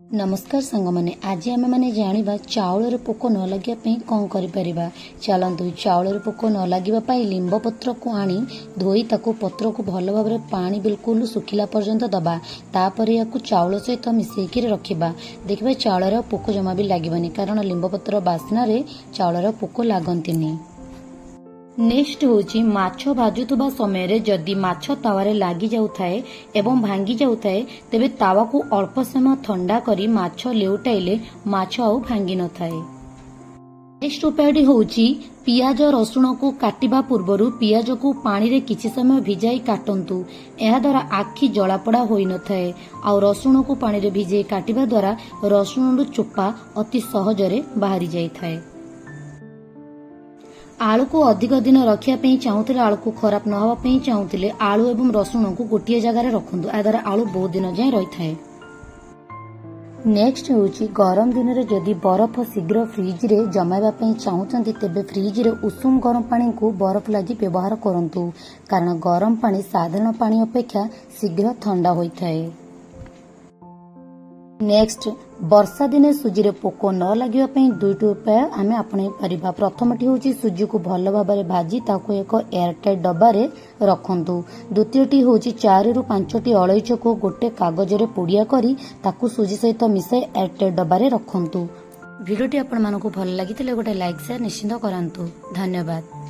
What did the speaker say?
नमस्कार सांग मैंने आज आम मैंने जाना चाउल पोक न लगे कौन कर चलतु चाउल पोक न लगे लिंब पत्र को आनी धोई ताको पत्र को भल भाव पानी बिल्कुल सुखिला पर्यंत दबा तापर या चाउल सहित मिसेक रखा देखा चाउल पोक जमा भी लगे कारण लिंब पत्र बास्ना चाउल पोक लगती। नेक्स्ट होची माछ भाजुवा समय जदि माछ तावारे लागी जाउथाए एवं भांगी जाउथाए तेबे तावा को अल्प समय ठंडा करी माछ लेउटाइले माछ आउ भांगी न थाए। नेक्स्ट उपायटी होची पियाज रसुण को काटिबा पूर्वरु पियाज को पानी रे किछि समय भिजाई काटंतु एहा द्वारा आखि जलापड़ा होई न थाए आउ रसुण को पानी रे भिजाई काटिबा द्वारा रसुण चोपा अति सहजरे बाहरी जाई थाए। आलू को अधिक दिन रखापी चाहूले आलू को खराब न होगा चाहूले आलू एवं रसुण को गोटे जगार रखु या द्वारा आलू बहुत दिन जाए रही थाए। नेक्स्ट होची गरम दिन में जदि बरफ शीघ्र फ्रिज रे जमाइबा चाहूचंती तेबे फ्रिज रे उषुम गरम पानी को बरफ लगी व्यवहार करंतु कारण गरम पानी साधारण पानी अपेक्षा शीघ्र ठंडा होइथाए। नेक्स्ट वर्षा दिने सुजी रे पोक न लगे दुईटी उपाय आम आपणाई पारिबा। प्रथमटी होची सुजी को भल भाव भाजी ताको एक एयरटाइट डब्बा रे रखंतु। द्वितीयटी होची 4 ରୁ 5टी अलैच को गोटे कागज रे पोड़िया करी ताको सुजी सहित मिसाई एयरटाइट डब्बा रे रखंतु। वीडियोटी आपण मानको भल लागितले गोटे लाइक शेयर निश्चित करंतु। धन्यवाद।